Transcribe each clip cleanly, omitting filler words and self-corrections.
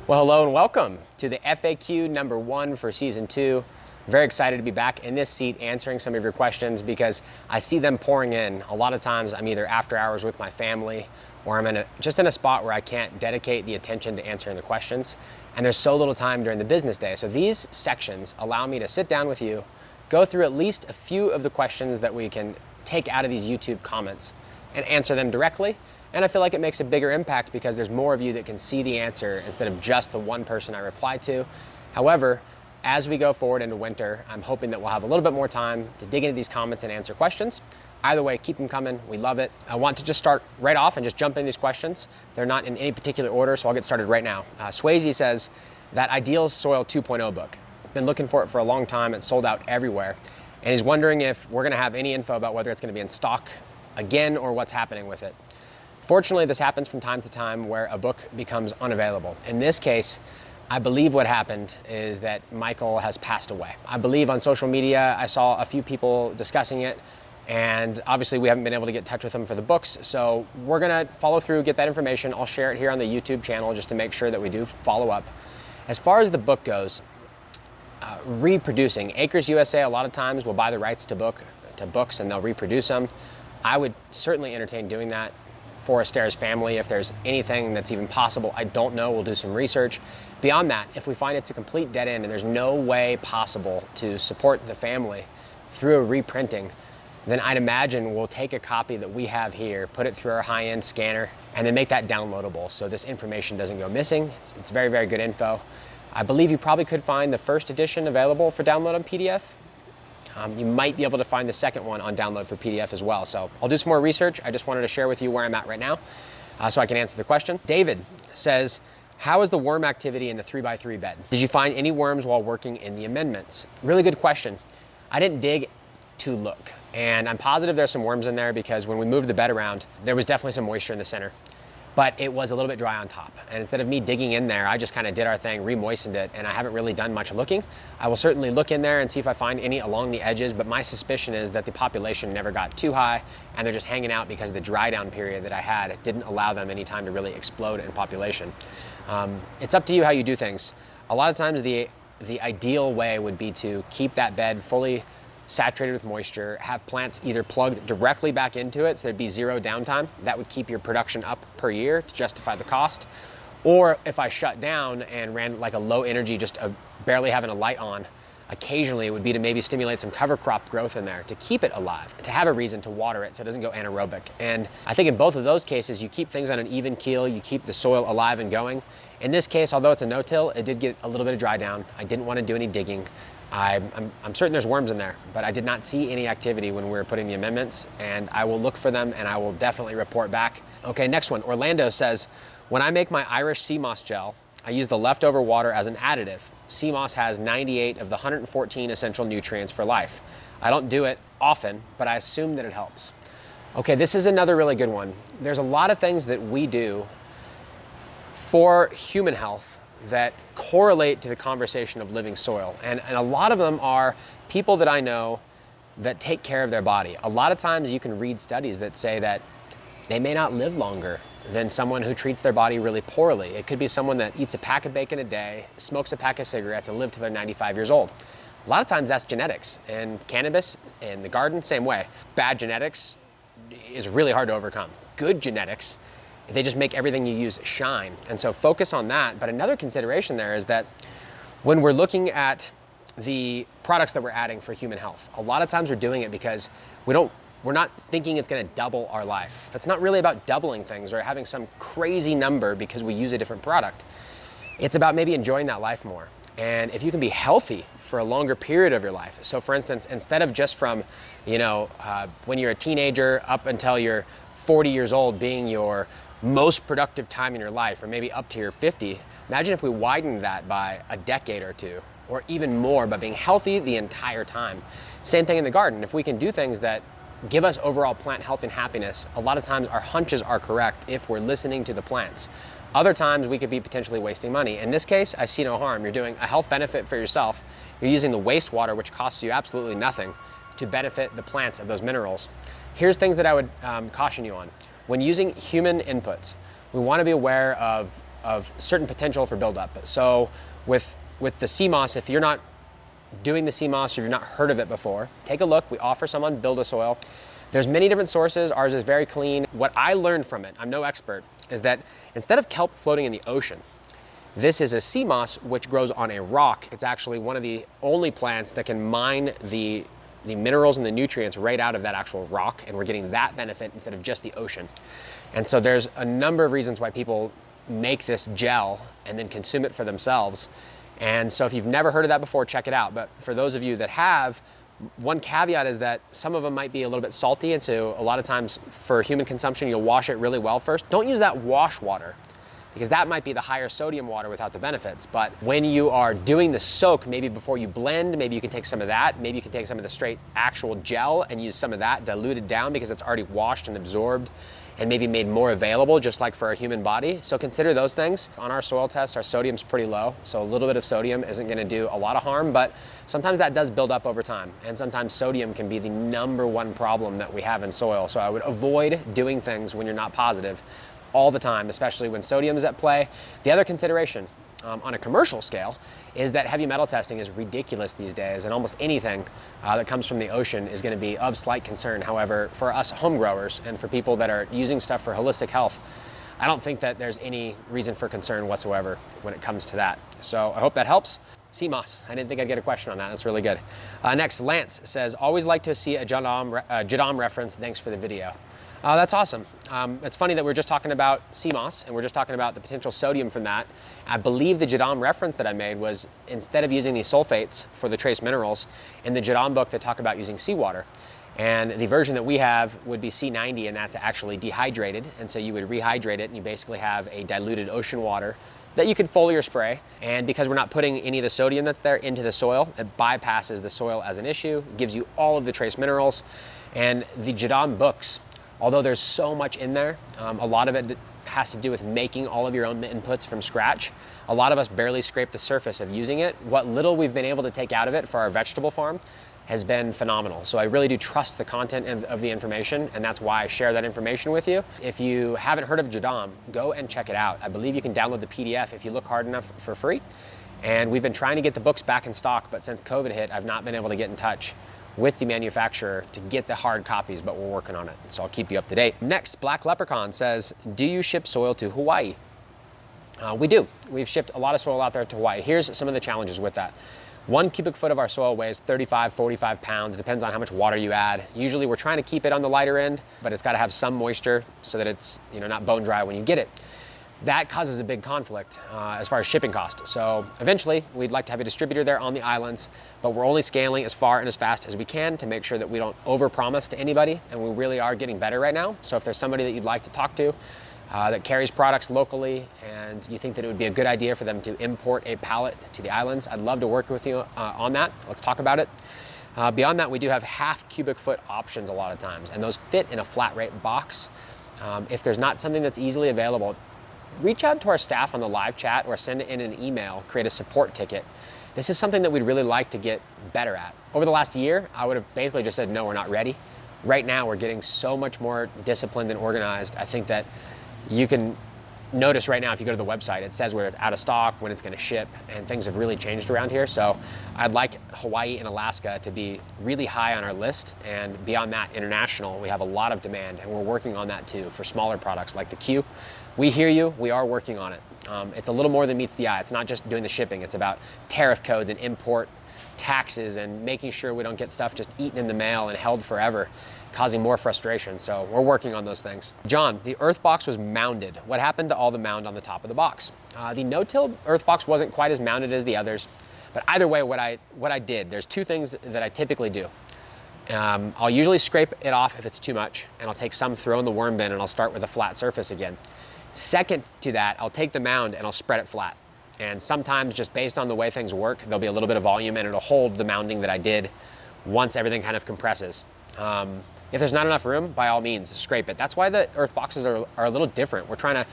Well, hello and welcome to the FAQ number 1 for season 2. Very excited to be back in this seat answering some of your questions because I see them pouring in. A lot of times I'm either after hours with my family or I'm just in a spot where I can't dedicate the attention to answering the questions. And there's so little time during the business day. So these sections allow me to sit down with you, go through at least a few of the questions that we can take out of these YouTube comments and answer them directly. And I feel like it makes a bigger impact because there's more of you that can see the answer instead of just the one person I reply to. However, as we go forward into winter, I'm hoping that we'll have a little bit more time to dig into these comments and answer questions. Either way, keep them coming. We love it. I want to just start right off and just jump into these questions. They're not in any particular order, so I'll get started right now. Swayze says, that Ideal Soil 2.0 book. Been looking for it for a long time. It's sold out everywhere. And he's wondering if we're gonna have any info about whether it's gonna be in stock again or what's happening with it. Fortunately, this happens from time to time where a book becomes unavailable. In this case, I believe what happened is that Michael has passed away. I believe on social media, I saw a few people discussing it, and obviously we haven't been able to get in touch with him for the books, so we're gonna follow through, get that information. I'll share it here on the YouTube channel just to make sure that we do follow up. As far as the book goes, reproducing, Acres USA a lot of times will buy the rights to books and they'll reproduce them. I would certainly entertain doing that for Astera's family if there's anything that's even possible. I don't know, we'll do some research. Beyond that, if we find it's a complete dead end and there's no way possible to support the family through a reprinting, then I'd imagine we'll take a copy that we have here, put it through our high-end scanner, and then make that downloadable so this information doesn't go missing. It's very, very good info. I believe you probably could find the first edition available for download on PDF. You might be able to find the second one on download for PDF as well. So I'll do some more research. I just wanted to share with you where I'm at right now so I can answer the question. David says, how is the worm activity in the 3x3 bed? Did you find any worms while working in the amendments? Really good question. I didn't dig to look, and I'm positive there's some worms in there because when we moved the bed around, there was definitely some moisture in the center, but it was a little bit dry on top. And instead of me digging in there, I just kind of did our thing, re-moistened it, and I haven't really done much looking. I will certainly look in there and see if I find any along the edges, but my suspicion is that the population never got too high and they're just hanging out because the dry down period that I had didn't allow them any time to really explode in population. It's up to you how you do things. A lot of times the ideal way would be to keep that bed fully saturated with moisture, have plants either plugged directly back into it so there'd be zero downtime. That would keep your production up per year to justify the cost. Or if I shut down and ran like a low energy, just barely having a light on, occasionally it would be to maybe stimulate some cover crop growth in there to keep it alive, to have a reason to water it so it doesn't go anaerobic. And I think in both of those cases, you keep things on an even keel, you keep the soil alive and going. In this case, although it's a no-till, it did get a little bit of dry down. I didn't want to do any digging. I'm certain there's worms in there, but I did not see any activity when we were putting the amendments, and I will look for them and I will definitely report back. Okay, next one. Orlando says, when I make my Irish sea moss gel, I use the leftover water as an additive. Sea moss has 98 of the 114 essential nutrients for life. I don't do it often, but I assume that it helps. Okay, this is another really good one. There's a lot of things that we do for human health that correlate to the conversation of living soil. And a lot of them are people that I know that take care of their body. A lot of times you can read studies that say that they may not live longer than someone who treats their body really poorly. It could be someone that eats a pack of bacon a day, smokes a pack of cigarettes, and live till they're 95 years old. A lot of times that's genetics, and cannabis in the garden, same way. Bad genetics is really hard to overcome. Good genetics, they just make everything you use shine. And so focus on that. But another consideration there is that when we're looking at the products that we're adding for human health, a lot of times we're doing it because we're not thinking it's gonna double our life. It's not really about doubling things or having some crazy number because we use a different product. It's about maybe enjoying that life more. And if you can be healthy for a longer period of your life. So for instance, instead of just from, when you're a teenager up until you're 40 years old being your most productive time in your life, or maybe up to your 50, imagine if we widened that by a decade or two. or even more, but being healthy the entire time. Same thing in the garden. If we can do things that give us overall plant health and happiness, a lot of times our hunches are correct if we're listening to the plants. Other times we could be potentially wasting money. In this case, I see no harm. You're doing a health benefit for yourself. You're using the wastewater, which costs you absolutely nothing, to benefit the plants of those minerals. Here's things that I would caution you on. When using human inputs, we want to be aware of certain potential for buildup. So with the sea moss, if you're not doing the sea moss or you've not heard of it before, take a look. We offer some on BuildASoil. There's many different sources. Ours is very clean. What I learned from it, I'm no expert, is that instead of kelp floating in the ocean, this is a sea moss which grows on a rock. It's actually one of the only plants that can mine the minerals and the nutrients right out of that actual rock, and we're getting that benefit instead of just the ocean. And so there's a number of reasons why people make this gel and then consume it for themselves. And so if you've never heard of that before, check it out. But for those of you that have, one caveat is that some of them might be a little bit salty, and so a lot of times for human consumption, you'll wash it really well first. Don't use that wash water, because that might be the higher sodium water without the benefits. But when you are doing the soak, maybe before you blend, maybe you can take some of that, maybe you can take some of the straight actual gel and use some of that diluted down because it's already washed and absorbed and maybe made more available, just like for a human body. So consider those things. On our soil tests, our sodium's pretty low, so a little bit of sodium isn't gonna do a lot of harm, but sometimes that does build up over time, and sometimes sodium can be the #1 problem that we have in soil. So I would avoid doing things when you're not positive all the time, especially when sodium is at play. The other consideration on a commercial scale is that heavy metal testing is ridiculous these days, and almost anything that comes from the ocean is going to be of slight concern. However, for us home growers and for people that are using stuff for holistic health, I don't think that there's any reason for concern whatsoever when it comes to that. So I hope that helps. Sea moss, I didn't think I'd get a question on that. That's really good. Next, Lance says, always like to see a Jadam reference. Thanks for the video. That's awesome. It's funny that we're just talking about sea moss and we're just talking about the potential sodium from that. I believe the Jadam reference that I made was instead of using these sulfates for the trace minerals, in the Jadam book they talk about using seawater. And the version that we have would be C90, and that's actually dehydrated. And so you would rehydrate it and you basically have a diluted ocean water that you could foliar spray. And because we're not putting any of the sodium that's there into the soil, it bypasses the soil as an issue, gives you all of the trace minerals. And the Jadam books, although there's so much in there, a lot of it has to do with making all of your own inputs from scratch. A lot of us barely scrape the surface of using it. What little we've been able to take out of it for our vegetable farm has been phenomenal. So I really do trust the content of the information, and that's why I share that information with you. If you haven't heard of Jadam, go and check it out. I believe you can download the PDF if you look hard enough for free. And we've been trying to get the books back in stock, but since COVID hit, I've not been able to get in touch with the manufacturer to get the hard copies, but we're working on it. So I'll keep you up to date. Next, Black Leprechaun says, do you ship soil to Hawaii? We do. We've shipped a lot of soil out there to Hawaii. Here's some of the challenges with that. 1 cubic foot of our soil weighs 35, 45 pounds. Depends on how much water you add. Usually we're trying to keep it on the lighter end, but it's gotta have some moisture so that it's not bone dry when you get it. That causes a big conflict as far as shipping cost. So eventually we'd like to have a distributor there on the islands, but we're only scaling as far and as fast as we can to make sure that we don't overpromise to anybody, and we really are getting better right now. So if there's somebody that you'd like to talk to that carries products locally and you think that it would be a good idea for them to import a pallet to the islands, I'd love to work with you on that. Let's talk about it. Beyond that, we do have half cubic foot options a lot of times, and those fit in a flat rate box. If there's not something that's easily available, reach out to our staff on the live chat or send it in an email, create a support ticket. This is something that we'd really like to get better at. Over the last year, I would have basically just said, no, we're not ready. Right now, we're getting so much more disciplined and organized. I think that you can notice right now, if you go to the website, it says where it's out of stock, when it's gonna ship, and things have really changed around here. So I'd like Hawaii and Alaska to be really high on our list, and beyond that, international, we have a lot of demand, and we're working on that too for smaller products like the Q. We hear you, we are working on it. It's a little more than meets the eye. It's not just doing the shipping, it's about tariff codes and import taxes and making sure we don't get stuff just eaten in the mail and held forever, causing more frustration. So we're working on those things. John, the earth box was mounded. What happened to all the mound on the top of the box? The no-till earth box wasn't quite as mounded as the others, but either way, what I did, there's 2 things that I typically do. I'll usually scrape it off if it's too much, and I'll take some, throw in the worm bin, and I'll start with a flat surface again. Second to that, I'll take the mound and I'll spread it flat. And sometimes just based on the way things work, there'll be a little bit of volume and it'll hold the mounding that I did once everything kind of compresses. If there's not enough room, by all means, scrape it. That's why the earth boxes are a little different. We're trying to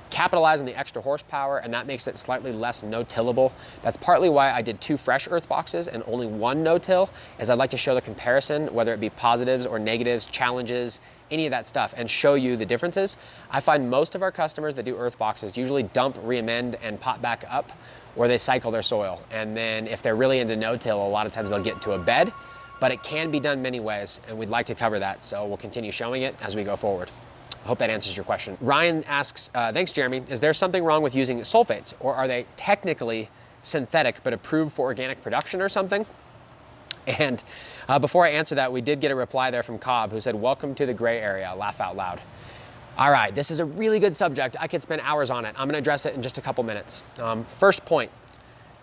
capitalize on the extra horsepower, and that makes it slightly less no-tillable. That's partly why I did 2 fresh earth boxes and only 1 no-till, is I'd like to show the comparison, whether it be positives or negatives, challenges, any of that stuff, and show you the differences. I find most of our customers that do earth boxes usually dump, re-amend, and pot back up, or they cycle their soil. And then if they're really into no-till, a lot of times they'll get into a bed, but it can be done many ways, and we'd like to cover that, so we'll continue showing it as we go forward. I hope that answers your question. Ryan asks, thanks Jeremy, is there something wrong with using sulfates, or are they technically synthetic but approved for organic production or something? And before I answer that, we did get a reply there from Cobb who said, welcome to the gray area, laugh out loud. All right, this is a really good subject. I could spend hours on it. I'm gonna address it in just a couple minutes. First point,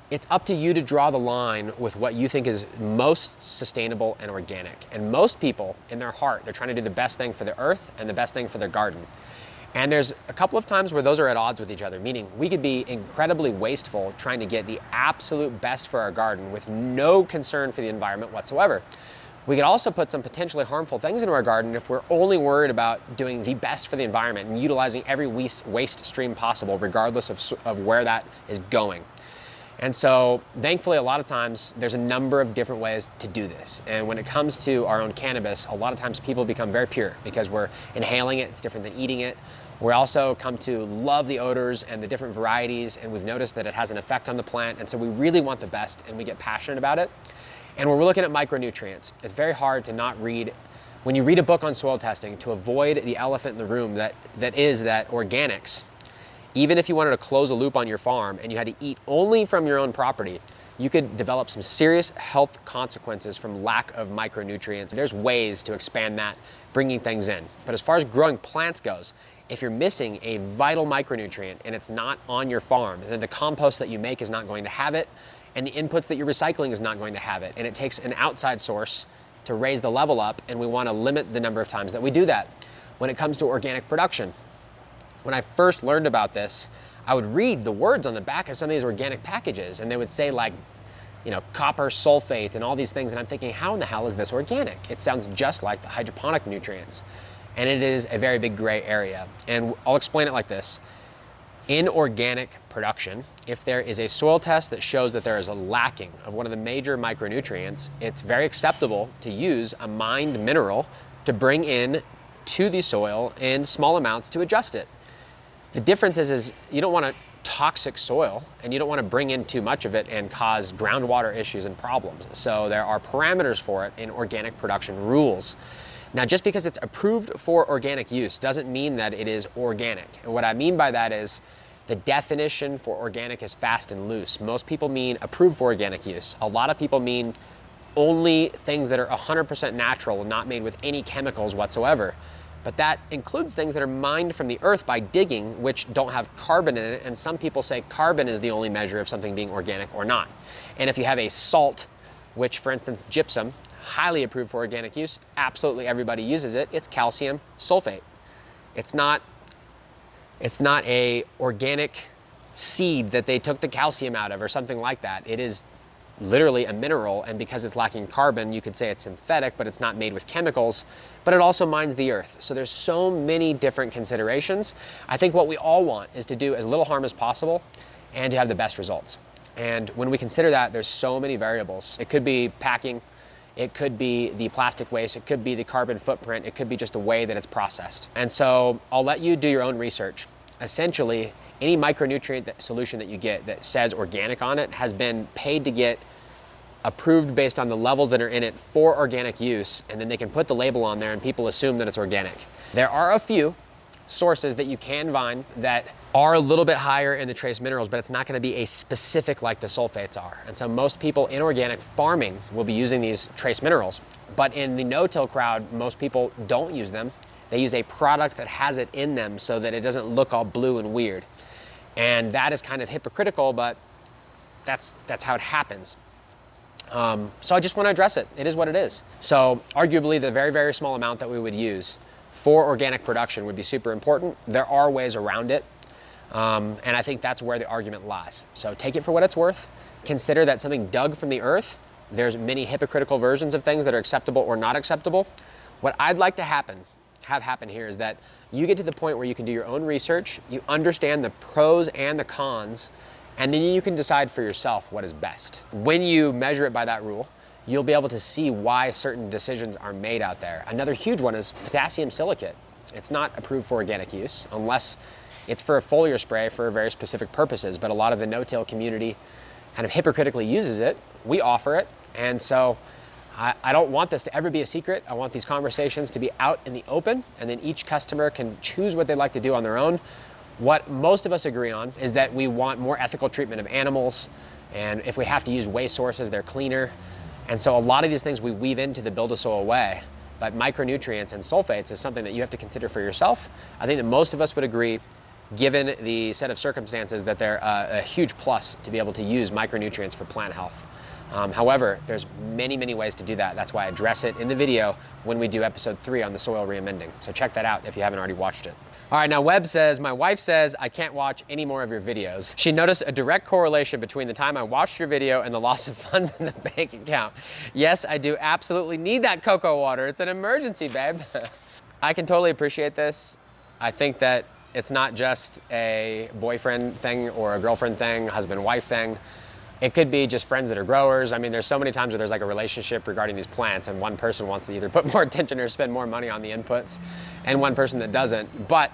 it's up to you to draw the line with what you think is most sustainable and organic. And most people, in their heart, they're trying to do the best thing for the earth and the best thing for their garden. And there's a couple of times where those are at odds with each other, meaning we could be incredibly wasteful trying to get the absolute best for our garden with no concern for the environment whatsoever. We could also put some potentially harmful things into our garden if we're only worried about doing the best for the environment and utilizing every waste stream possible, regardless of where that is going. And so thankfully, a lot of times there's a number of different ways to do this. And when it comes to our own cannabis, a lot of times people become very pure because we're inhaling it. It's different than eating it. We also come to love the odors and the different varieties, and we've noticed that it has an effect on the plant. And so we really want the best, and we get passionate about it. And when we're looking at micronutrients, it's very hard to not read, when you read a book on soil testing, to avoid the elephant in the room that is that organics, even if you wanted to close a loop on your farm and you had to eat only from your own property, you could develop some serious health consequences from lack of micronutrients. There's ways to expand that, bringing things in. But as far as growing plants goes, if you're missing a vital micronutrient and it's not on your farm, then the compost that you make is not going to have it, and the inputs that you're recycling is not going to have it. And it takes an outside source to raise the level up, and we want to limit the number of times that we do that. When it comes to organic production, when I first learned about this, I would read the words on the back of some of these organic packages, and they would say like, you know, copper sulfate and all these things, and I'm thinking, how in the hell is this organic? It sounds just like the hydroponic nutrients, and it is a very big gray area. And I'll explain it like this. In organic production, if there is a soil test that shows that there is a lacking of one of the major micronutrients, it's very acceptable to use a mined mineral to bring in to the soil in small amounts to adjust it. The difference is you don't want a toxic soil, and you don't want to bring in too much of it and cause groundwater issues and problems. So there are parameters for it in organic production rules. Now, just because it's approved for organic use doesn't mean that it is organic. And what I mean by that is the definition for organic is fast and loose. Most people mean approved for organic use. A lot of people mean only things that are 100% natural and not made with any chemicals whatsoever. But that includes things that are mined from the earth by digging, which don't have carbon in it. And some people say carbon is the only measure of something being organic or not. And if you have a salt, which for instance, gypsum, highly approved for organic use, absolutely everybody uses it, it's calcium sulfate. It's not a organic seed that they took the calcium out of or something like that. It is literally a mineral, and because it's lacking carbon, you could say it's synthetic, but it's not made with chemicals, but it also mines the earth. So there's so many different considerations. I think what we all want is to do as little harm as possible and to have the best results. And when we consider that, there's so many variables. It could be packing, it could be the plastic waste, it could be the carbon footprint, it could be just the way that it's processed. And so I'll let you do your own research. Essentially, any micronutrient solution that you get that says organic on it has been paid to get approved based on the levels that are in it for organic use, and then they can put the label on there and people assume that it's organic. There are a few sources that you can find that are a little bit higher in the trace minerals, but it's not going to be a specific like the sulfates are. And so most people in organic farming will be using these trace minerals, but in the no-till crowd, most people don't use them. They use a product that has it in them so that it doesn't look all blue and weird. And that is kind of hypocritical, but that's how it happens. So I just want to address it. It is what it is. So arguably the very, very small amount that we would use for organic production would be super important. There are ways around it. And I think that's where the argument lies. So take it for what it's worth. Consider that something dug from the earth, there's many hypocritical versions of things that are acceptable or not acceptable. What I'd like to have happen here is that you get to the point where you can do your own research, you understand the pros and the cons, and then you can decide for yourself what is best. When you measure it by that rule, you'll be able to see why certain decisions are made out there. Another huge one is potassium silicate. It's not approved for organic use unless it's for a foliar spray for very specific purposes, but a lot of the no-till community kind of hypocritically uses it. We offer it, and so I don't want this to ever be a secret. I want these conversations to be out in the open, and then each customer can choose what they'd like to do on their own. What most of us agree on is that we want more ethical treatment of animals, and if we have to use waste sources, they're cleaner. And so a lot of these things we weave into the BuildASoil way, but micronutrients and sulfates is something that you have to consider for yourself. I think that most of us would agree, given the set of circumstances, that they're a huge plus to be able to use micronutrients for plant health. However, there's many, many ways to do that. That's why I address it in the video when we do episode 3 on the soil reamending. So check that out if you haven't already watched it. All right, now Webb says, my wife says I can't watch any more of your videos. She noticed a direct correlation between the time I watched your video and the loss of funds in the bank account. Yes, I do absolutely need that cocoa water. It's an emergency, babe. I can totally appreciate this. I think that it's not just a boyfriend thing or a girlfriend thing, husband-wife thing. It could be just friends that are growers. I mean, there's so many times where there's like a relationship regarding these plants and one person wants to either put more attention or spend more money on the inputs and one person that doesn't. But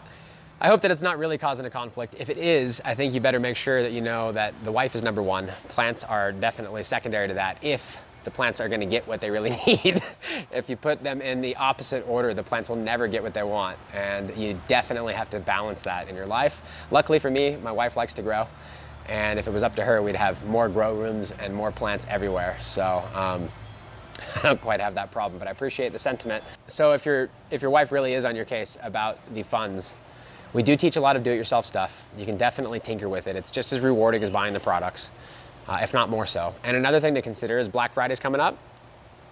I hope that it's not really causing a conflict. If it is, I think you better make sure that you know that the wife is number one. Plants are definitely secondary to that if the plants are gonna get what they really need. If you put them in the opposite order, the plants will never get what they want. And you definitely have to balance that in your life. Luckily for me, my wife likes to grow. And if it was up to her, we'd have more grow rooms and more plants everywhere. So I don't quite have that problem, but I appreciate the sentiment. So if your wife really is on your case about the funds, we do teach a lot of do-it-yourself stuff. You can definitely tinker with it. It's just as rewarding as buying the products, if not more so. And another thing to consider is Black Friday's coming up.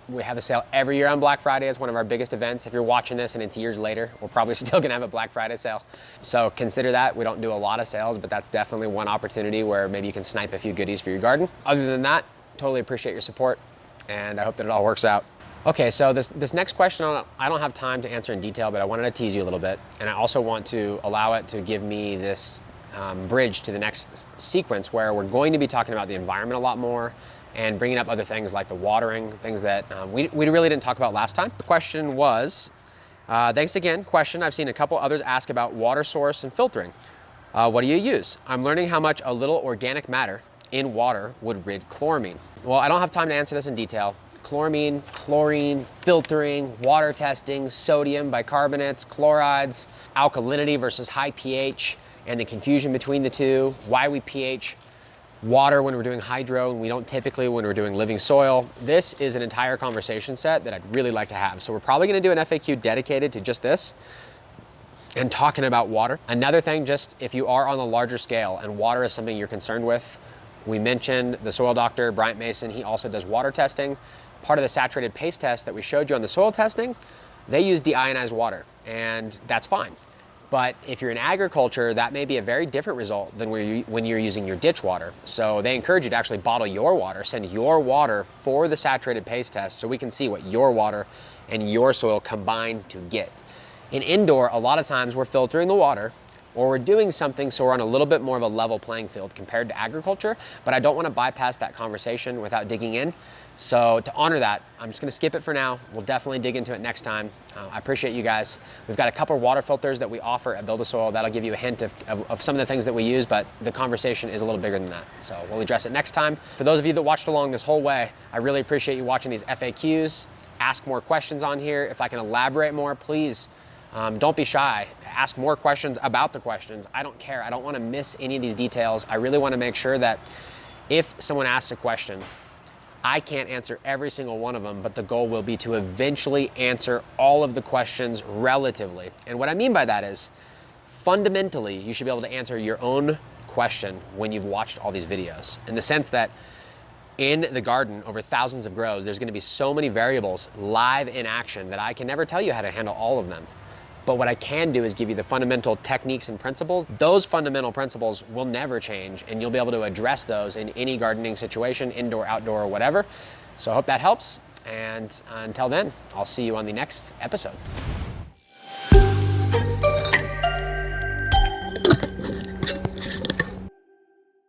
We have a sale every year on Black Friday. It's one of our biggest events. If you're watching this and it's years later, we're probably still gonna have a Black Friday sale. So consider that. We don't do a lot of sales, but that's definitely one opportunity where maybe you can snipe a few goodies for your garden. Other than that, totally appreciate your support, and I hope that it all works out. Okay, so this next question, I don't have time to answer in detail, but I wanted to tease you a little bit, and I also want to allow it to give me this bridge to the next sequence where we're going to be talking about the environment a lot more, and bringing up other things like the watering, things that we really didn't talk about last time. The question was, thanks again, question. I've seen a couple others ask about water source and filtering. What do you use? I'm learning how much a little organic matter in water would rid chloramine. Well, I don't have time to answer this in detail. Chloramine, chlorine, filtering, water testing, sodium, bicarbonates, chlorides, alkalinity versus high pH, and the confusion between the two, why we pH water when we're doing hydro and we don't typically when we're doing living soil. This is an entire conversation set that I'd really like to have. So we're probably gonna do an FAQ dedicated to just this and talking about water. Another thing, just if you are on a larger scale and water is something you're concerned with, we mentioned the soil doctor, Bryant Mason, he also does water testing. Part of the saturated paste test that we showed you on the soil testing, they use deionized water, and that's fine. But if you're in agriculture, that may be a very different result than when you're using your ditch water. So they encourage you to actually bottle your water, send your water for the saturated paste test so we can see what your water and your soil combine to get. In indoor, a lot of times we're filtering the water or we're doing something so we're on a little bit more of a level playing field compared to agriculture, but I don't want to bypass that conversation without digging in. So to honor that, I'm just gonna skip it for now. We'll definitely dig into it next time. I appreciate you guys. We've got a couple of water filters that we offer at BuildASoil. That'll give you a hint of some of the things that we use, but the conversation is a little bigger than that. So we'll address it next time. For those of you that watched along this whole way, I really appreciate you watching these FAQs. Ask more questions on here. If I can elaborate more, please don't be shy. Ask more questions about the questions. I don't care. I don't want to miss any of these details. I really want to make sure that if someone asks a question, I can't answer every single one of them, but the goal will be to eventually answer all of the questions relatively. And what I mean by that is, fundamentally, you should be able to answer your own question when you've watched all these videos. In the sense that in the garden, over thousands of grows, there's gonna be so many variables live in action that I can never tell you how to handle all of them. But what I can do is give you the fundamental techniques and principles. Those fundamental principles will never change, and you'll be able to address those in any gardening situation, indoor, outdoor, or whatever. So I hope that helps. And until then, I'll see you on the next episode.